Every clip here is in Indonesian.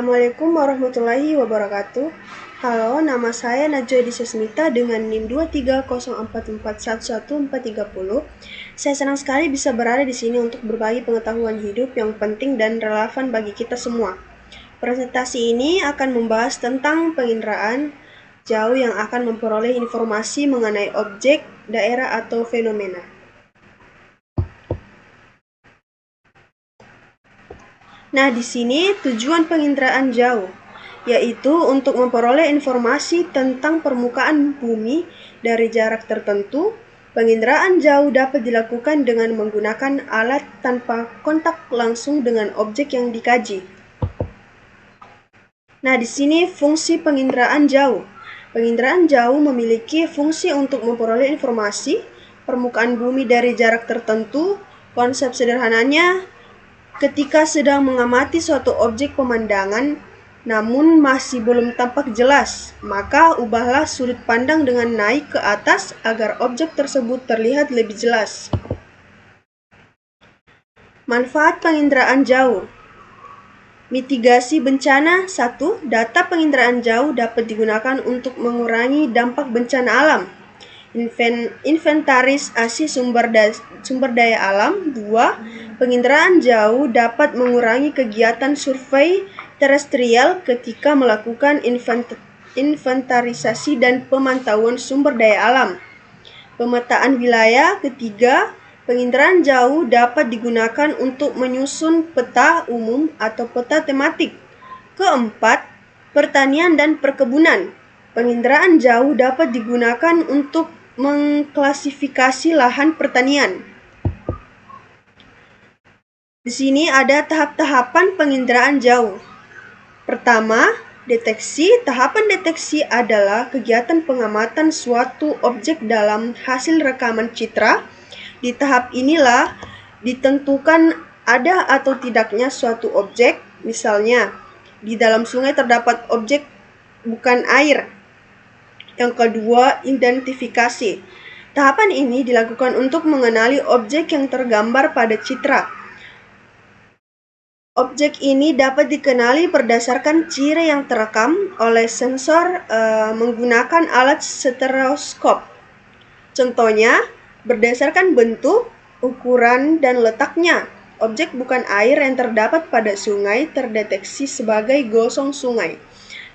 Assalamualaikum warahmatullahi wabarakatuh. Halo, nama saya Najwa Disesmita dengan NIM 23044111430. Saya senang sekali bisa berada di sini untuk berbagi pengetahuan hidup yang penting dan relevan bagi kita semua. Presentasi ini akan membahas tentang penginderaan jauh yang akan memperoleh informasi mengenai objek, daerah, atau fenomena. Nah, di sini tujuan penginderaan jauh, yaitu untuk memperoleh informasi tentang permukaan bumi dari jarak tertentu. Penginderaan jauh dapat dilakukan dengan menggunakan alat tanpa kontak langsung dengan objek yang dikaji. Nah, di sini fungsi penginderaan jauh. Penginderaan jauh memiliki fungsi untuk memperoleh informasi permukaan bumi dari jarak tertentu. Konsep sederhananya, ketika sedang mengamati suatu objek pemandangan, namun masih belum tampak jelas, maka ubahlah sudut pandang dengan naik ke atas agar objek tersebut terlihat lebih jelas. Manfaat penginderaan jauh. Mitigasi bencana. 1. Data penginderaan jauh dapat digunakan untuk mengurangi dampak bencana alam. Inventarisasi sumber daya alam. 2. Penginderaan jauh dapat mengurangi kegiatan survei terestrial ketika melakukan inventarisasi dan pemantauan sumber daya alam. Pemetaan wilayah. 3. Penginderaan jauh dapat digunakan untuk menyusun peta umum atau peta tematik. 4. Pertanian dan perkebunan. Penginderaan jauh dapat digunakan untuk mengklasifikasi lahan pertanian. Di sini ada tahap-tahapan penginderaan jauh. Pertama, deteksi. Tahapan deteksi adalah kegiatan pengamatan suatu objek dalam hasil rekaman citra. Di tahap inilah ditentukan ada atau tidaknya suatu objek. Misalnya, di dalam sungai terdapat objek bukan air. Yang kedua, identifikasi. Tahapan ini dilakukan untuk mengenali objek yang tergambar pada citra. Objek ini dapat dikenali berdasarkan ciri yang terekam oleh sensor menggunakan alat stereoskop. Contohnya, berdasarkan bentuk, ukuran, dan letaknya, objek bukan air yang terdapat pada sungai terdeteksi sebagai gosong sungai.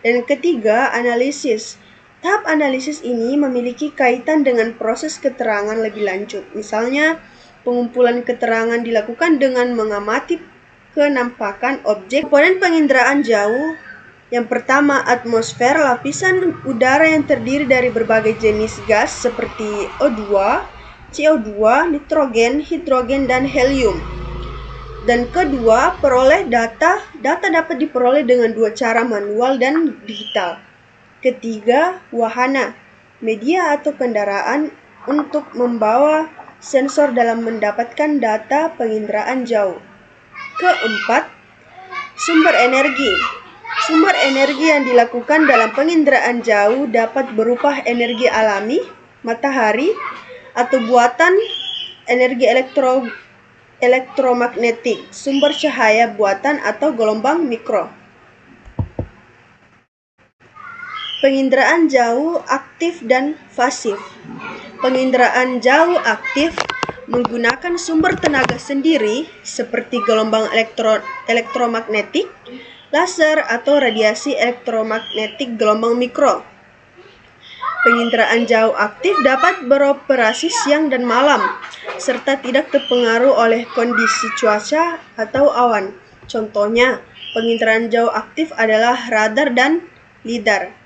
Dan ketiga, analisis. Tahap analisis ini memiliki kaitan dengan proses keterangan lebih lanjut. Misalnya, pengumpulan keterangan dilakukan dengan mengamati kenampakan objek. Komponen penginderaan jauh. Yang pertama, atmosfer, lapisan udara yang terdiri dari berbagai jenis gas seperti O2, CO2, nitrogen, hidrogen, dan helium. Dan kedua, peroleh data. Data dapat diperoleh dengan dua cara, manual dan digital. Ketiga, wahana, media atau kendaraan untuk membawa sensor dalam mendapatkan data penginderaan jauh. Keempat, sumber energi. Sumber energi yang dilakukan dalam penginderaan jauh dapat berupa energi alami, matahari, atau buatan, energi elektromagnetik, sumber cahaya buatan, atau gelombang mikro. Penginderaan jauh aktif dan pasif. Penginderaan jauh aktif menggunakan sumber tenaga sendiri seperti gelombang elektromagnetik, laser, atau radiasi elektromagnetik gelombang mikro. Penginderaan jauh aktif dapat beroperasi siang dan malam, serta tidak terpengaruh oleh kondisi cuaca atau awan. Contohnya, penginderaan jauh aktif adalah radar dan lidar.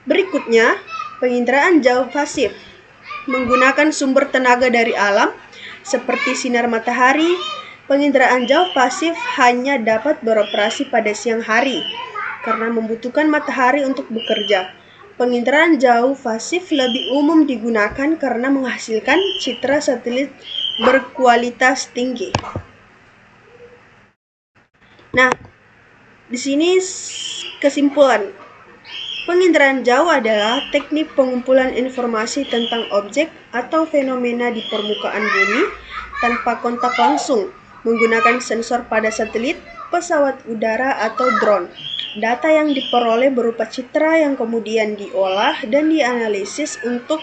Berikutnya, penginderaan jauh pasif menggunakan sumber tenaga dari alam seperti sinar matahari. Penginderaan jauh pasif hanya dapat beroperasi pada siang hari karena membutuhkan matahari untuk bekerja. Penginderaan jauh pasif lebih umum digunakan karena menghasilkan citra satelit berkualitas tinggi. Nah, di sini kesimpulan. Penginderaan jauh adalah teknik pengumpulan informasi tentang objek atau fenomena di permukaan bumi tanpa kontak langsung, menggunakan sensor pada satelit, pesawat udara atau drone. Data yang diperoleh berupa citra yang kemudian diolah dan dianalisis untuk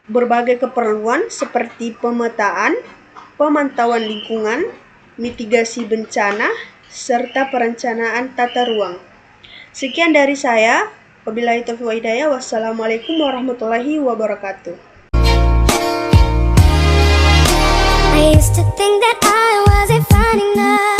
berbagai keperluan seperti pemetaan, pemantauan lingkungan, mitigasi bencana, serta perencanaan tata ruang. Sekian dari saya. Wabillahi taufiq wa hidayah. Wassalamualaikum warahmatullahi wabarakatuh. I used to think that I wasn't fine enough.